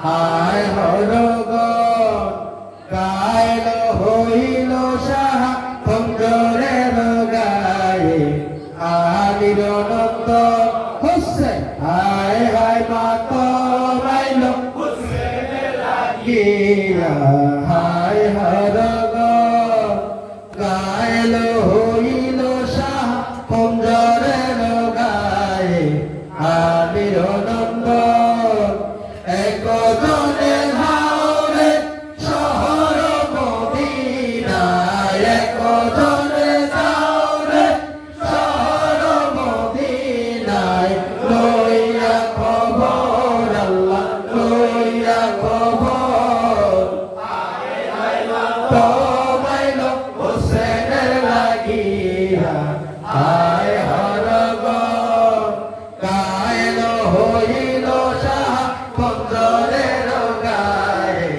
হায় হরগণ কায়ল হইল সাহা খঞ্জরের গায়ে আলীর নন্দ হোসেন হায় হায় মাত মাইল হোসেনের লাগিয়া হায় হরগণ কায়ল হইল সাহা খঞ্জরের গায়ে আলীর নন্দ একজনে ধাওরে শহর মদিনায় একজনে ধাওরে শহর মদিনায় লইয়া খবর আল্লাহ লইয়া খবর তোমাইল হোসেনের লাগিয়া হায় হরগণ কায়ল হইল সাহা খঞ্জরের গায়ে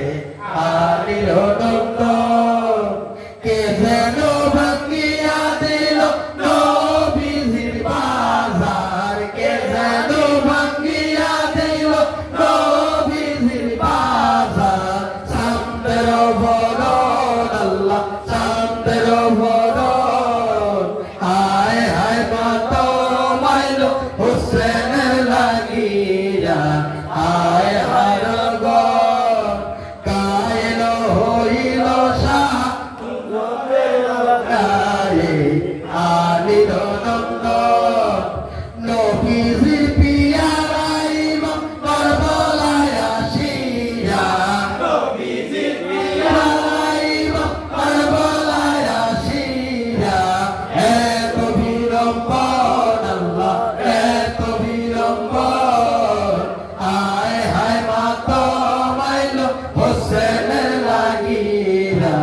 আলীর নন্দ কে যেন ভাঙিয়া দিল নবীজির বাজার কে যেন ভাঙিয়া দিল নবীজির বাজার চাঁদের ভরণ আল্লাহ চাঁদের ভরণ হায় হায় মাত মাইল হোসেনের লাগিয়া হায় হরগণ কায়ল হইল সাহা গায়ে আলীর নন্দ নবীজির পিয়ারা ইমাম কারবালায় আসিয়া নবীজির পিয়ারা ইমাম কারবালায় আসিয়া এত বিড়ম্বন আল্লাহ এত বিড়ম্বন হায় হায় মাত মাইল হোসেনের লাগিয়া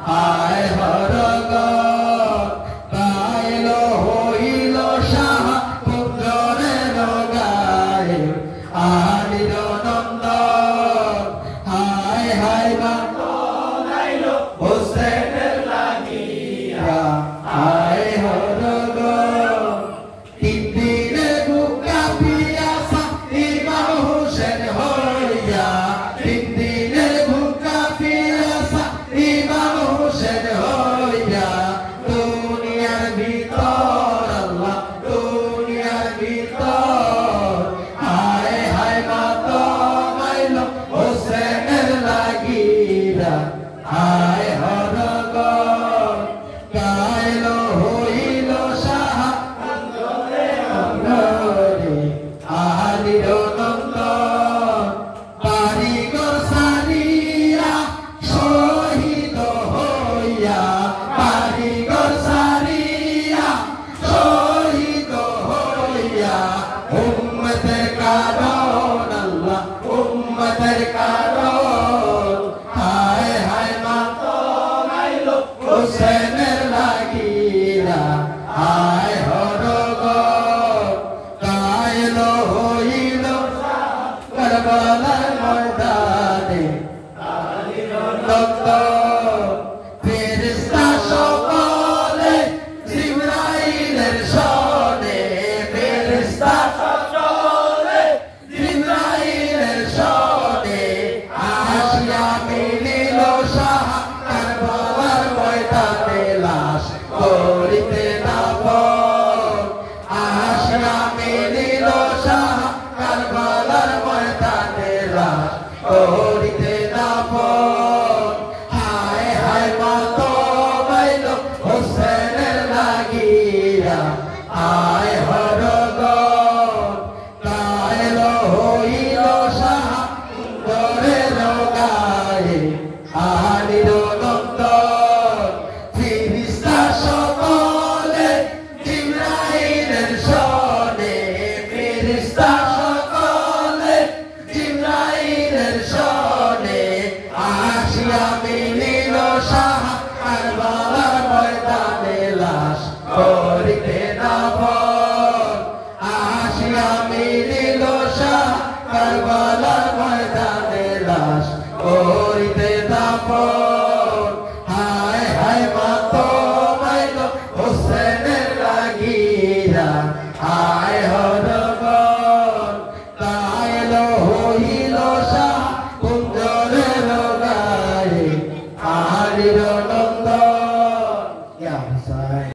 হায় হরগণ কায়ল হইল সাহা খঞ্জরের গায়ে আলীর নন্দ হায় হায় মাত মাইল হোসেনের লাগিয়া হায় হরগণ তিন দিনে বুকা পিয়াসা ইমাম হোসেন হইয়া তিন দিনে বুকা পিয়াসা ইমাম হোসেন হইয়া দুনিয়ার ভিতর আল্লাহ দুনিয়ার ভিতর হায় হায় মাত মাইল হোসেনের লাগিয়া হায় হরগণ কায়ল হইল সাহা আলীর নন্দ বাড়িঘর সারিয়া শহীদ হইয়া বাড়িঘর সারিয়া শহীদ হইয়া উম্মতের কারণ আল্লাহ উম্মতের কারণ হায় হায় মাত মাইল হোসেনের লাগিয়া হায় হরগণ কায়ল হইল কারবালার ময়দানে আলীর নন্দ ফেরেশতা সকলে জিবরাইলের শনে ফেরেশতা সকলে জিবরাইলের শনে আসিয়া মিলিল সাহা কারবালার ময়দানে লাশ করিতে দাফন আসিয়া মিলিল সাহা কারবালার ময়দানে লাশ করিতে দাফন হায় হায় মাত মাইল হোসেনের লাগিয়া হায় হরগণ কায়ল হইল সাহা খঞ্জরের গায়ে আলীর নন্দ ফেরেশতা সকলে জিবরাইলের শনে ফেরেশতা সকলে জিবরাইলের শনে আসিয়া মিলিল সাহা কারবালার ময়দানে লাশ করিতে দাফন আসিয়া মিলিল সাহা কারবালার